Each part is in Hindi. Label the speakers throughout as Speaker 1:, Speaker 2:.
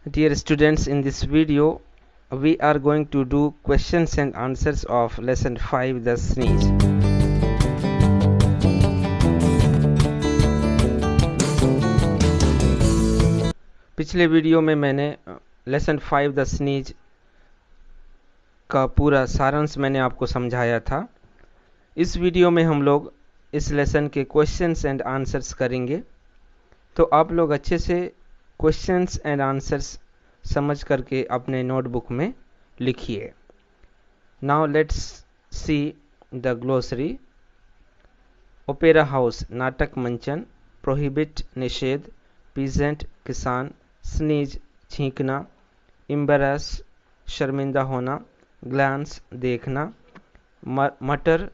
Speaker 1: Dear students, in this video we are going to do questions and answers of lesson 5 the sneeze. पिछले वीडियो में मैंने लेसन 5 द स्नीज का पूरा सारांश मैंने आपको समझाया था। इस वीडियो में हम लोग इस लेसन के क्वेश्चंस एंड आंसर्स करेंगे, तो आप लोग अच्छे से क्वेश्चंस एंड आंसर्स समझ करके अपने नोटबुक में लिखिए। Now let's see the glossary. Opera house नाटक मंचन, प्रोहिबिट निषेध, पीजेंट किसान, स्नीज छींकना, एम्बैरस शर्मिंदा होना, ग्लांस देखना, मटर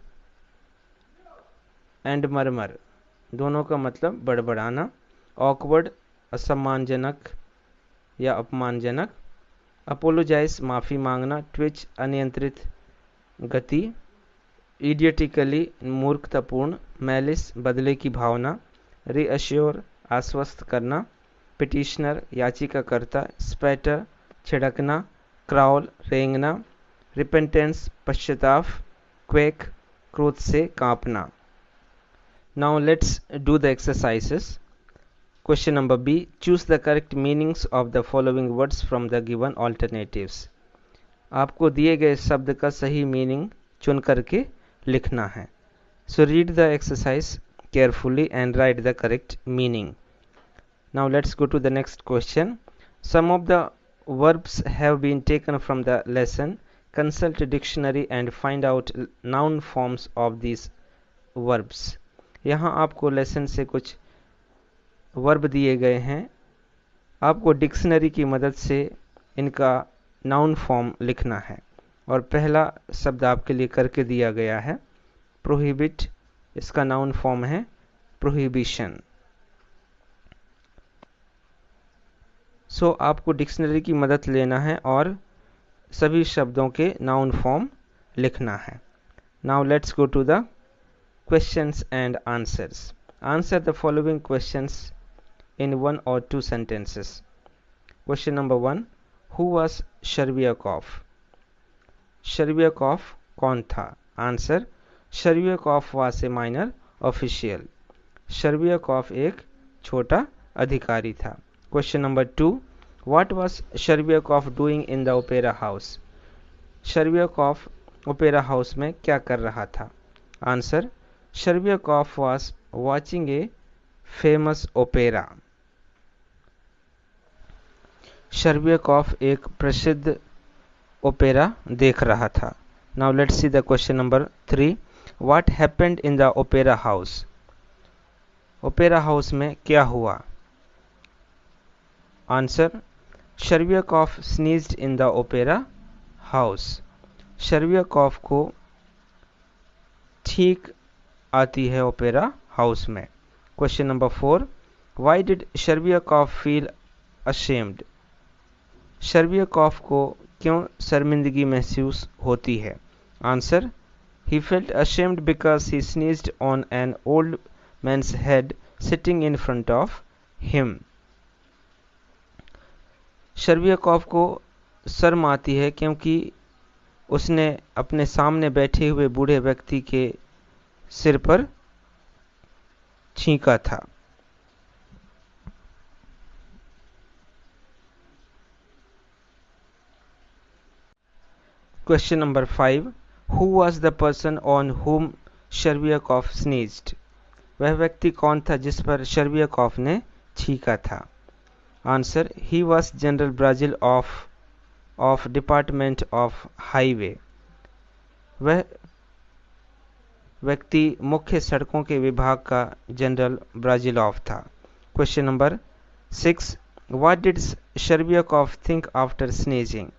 Speaker 1: एंड मरमर दोनों का मतलब बड़बड़ाना, ऑकवर्ड असम्मानजनक या अपमानजनक, अपोलोजाइज माफ़ी मांगना, ट्विच अनियंत्रित गति, इडियटिकली मूर्खतापूर्ण, मैलिस बदले की भावना, रीअश्योर आश्वस्त करना, पिटिशनर याचिकाकर्ता, स्पैटर छिड़कना, क्राउल रेंगना, रिपेंटेंस पश्चाताप, क्वेक क्रोध से कांपना। Now let's do the exercises. Question number B. Choose the correct meanings of the following words from the given alternatives. आपको दिए गए शब्द का सही मीनिंग चुन करके लिखना है। So read the exercise carefully and write the correct meaning. Now let's go to the next question. Some of the verbs have been taken from the lesson. Consult dictionary and find out noun forms of these verbs. यहाँ आपको लेसन से कुछ वर्ब दिए गए हैं, आपको डिक्शनरी की मदद से इनका नाउन फॉर्म लिखना है। और पहला शब्द आपके लिए करके दिया गया है प्रोहिबिट, इसका नाउन फॉर्म है प्रोहिबिशन। सो आपको डिक्शनरी की मदद लेना है और सभी शब्दों के नाउन फॉर्म लिखना है। Now let's go to the questions and answers. Answer the following questions in one or two sentences. Question number 1. Who was Shcherbyakov? Shcherbyakov कौन था? Answer. Shcherbyakov was a minor official. Shcherbyakov एक छोटा अधिकारी था। Question number 2. What was Shcherbyakov doing in the opera house? Shcherbyakov opera house में क्या कर रहा था? Answer. Shcherbyakov was watching a famous opera. शर्बियाकॉफ एक प्रसिद्ध ओपेरा देख रहा था। Now let's see the question number 3. What happened in the opera house? Opera house में क्या हुआ? Answer. Shcherbiakov sneezed in the opera house. Shcherbiakov को छींक आती है ओपेरा हाउस में। Question number 4. Why did Shcherbiakov feel ashamed? Shcherbiakov को क्यों शर्मिंदगी महसूस होती है? Answer. He felt ashamed because he sneezed on an old man's head sitting in front of him. शर्बियाकॉफ को शर्म आती है क्योंकि उसने अपने सामने बैठे हुए बूढ़े व्यक्ति के सिर पर छींका था। Question number 5. Who was the person on whom Shcherbyakov sneezed? वह व्यक्ति कौन था जिस पर शर्बियाकॉफ ने छींका था? Answer. He was General Brazil of Department of Highway. वह व्यक्ति मुख्य सड़कों के विभाग का जनरल ब्राजिलॉफ था। Question number 6. What did Shcherbyakov think after sneezing?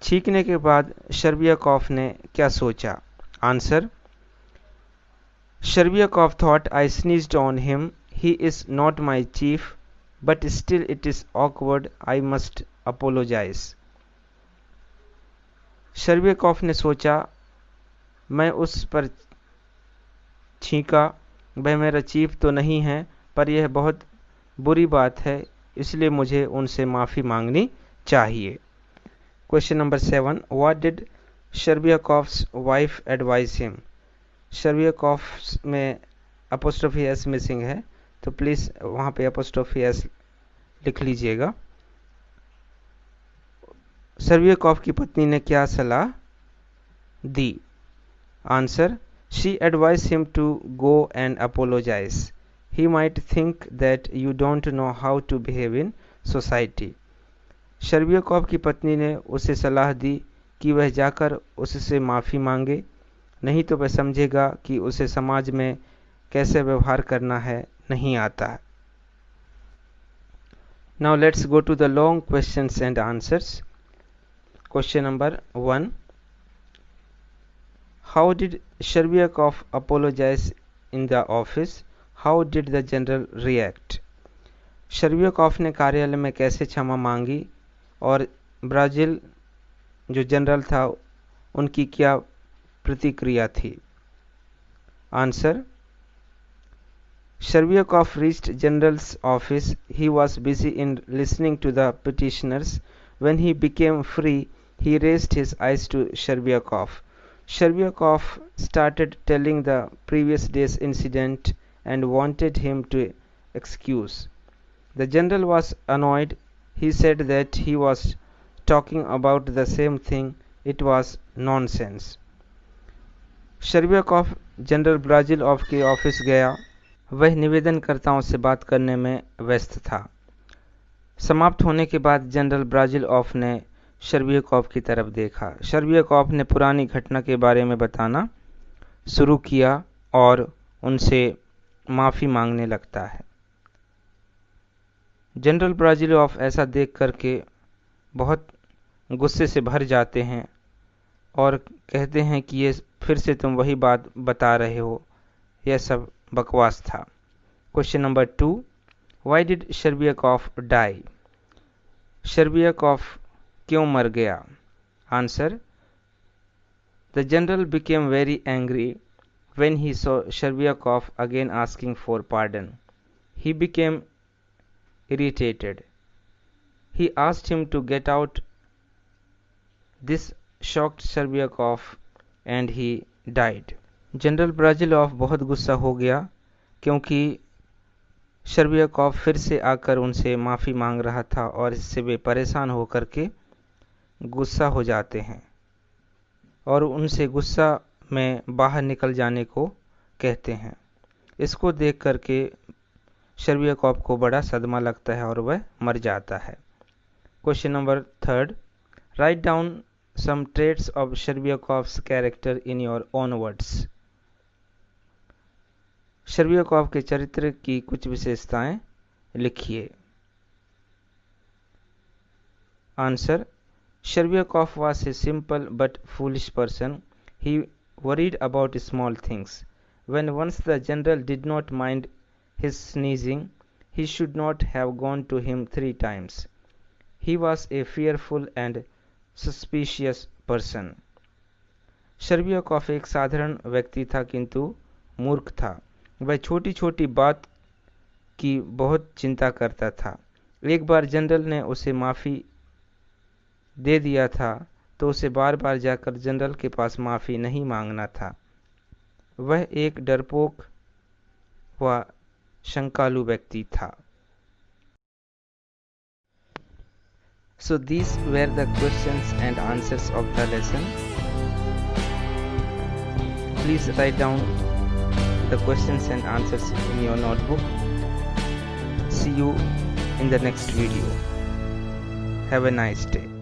Speaker 1: छींकने के बाद शर्बियाकॉफ ने क्या सोचा? Answer. Shcherbiakov thought I sneezed on him, he is not my chief, but still it is awkward, I must apologise. Shcherbiakov ने सोचा मैं उस पर छींका, वह मेरा चीफ तो नहीं है, पर यह बहुत बुरी बात है इसलिए मुझे उनसे माफ़ी मांगनी चाहिए। Question number 7, what did Shcherbiakov's wife advise him. Shcherbiakov's में अपोस्ट्रोफी एस मिसिंग है, तो प्लीज़ वहाँ पे अपोस्ट्रोफी एस लिख लीजिएगा। शर्बियाकॉफ की पत्नी ने क्या सलाह दी? Answer, she advise him to go and apologise. He might think that you don't know how to behave in society. Shcherbiakov की पत्नी ने उसे सलाह दी कि वह जाकर उससे माफ़ी मांगे, नहीं तो वह समझेगा कि उसे समाज में कैसे व्यवहार करना है नहीं आता है। Now let's go to the long questions and answers. Question number 1. How did Shcherbiakov apologize in the office? How did the general react? शर्बियाकॉफ ने कार्यालय में कैसे क्षमा मांगी और ब्राज़ील जो जनरल था उनकी क्या प्रतिक्रिया थी? Answer, Shcherbiakov reached general's office. He was busy in listening to the petitioners. When he became free, he raised his eyes to Shcherbiakov. Shcherbiakov started telling the previous day's incident and wanted him to excuse. The general was annoyed. He said that he was talking about the same thing. It was nonsense. Shcherbiakov general Brizzhalov के ऑफिस गया। वह निवेदनकर्ताओं से बात करने में व्यस्त था। समाप्त होने के बाद जनरल ब्राज़ीलॉफ ने शर्बियाकॉफ की तरफ देखा। शर्बियाकॉफ ने पुरानी घटना के बारे में बताना शुरू किया और उनसे माफ़ी मांगने लगता है। जनरल ब्राज़ीलॉफ ऐसा देख करके बहुत गुस्से से भर जाते हैं और कहते हैं कि ये फिर से तुम वही बात बता रहे हो, यह सब बकवास था। Question number 2, why did Shcherbiakov die. Shcherbiakov क्यों मर गया? Answer, the general became very angry when he saw Shcherbiakov again asking for pardon. He became irritated. He asked him to get out. This shocked Shcherbiakov and he died. General Brizzhalov बहुत गुस्सा हो गया क्योंकि शर्बियाकॉव फिर से आकर उनसे माफ़ी मांग रहा था और इससे वे परेशान होकर के गुस्सा हो जाते हैं और उनसे गुस्सा में बाहर निकल जाने को कहते हैं। इसको देख करके शर्बियाकॉव को बड़ा सदमा लगता है और वह मर जाता है। Question number 3, write down some traits of Shcherbiakov's character in your own words. Shcherbiakov के चरित्र की कुछ विशेषताएं लिखिए। Answer, Shcherbiakov was a simple but foolish person. He worried about small things. When once the general did not mind his sneezing, he should not have gone to him 3 times. He was a fearful and suspicious person. शर्बियाकॉव एक साधारण व्यक्ति था किंतु मूर्ख था। वह छोटी छोटी बात की बहुत चिंता करता था। एक बार जनरल ने उसे माफ़ी दे दिया था तो उसे बार बार जाकर जनरल के पास माफ़ी नहीं मांगना था। वह एक डरपोक व शंकालु व्यक्ति था। So these were the questions and answers of the lesson. Please write down the questions and answers in your notebook. See you in the next video. Have a nice day.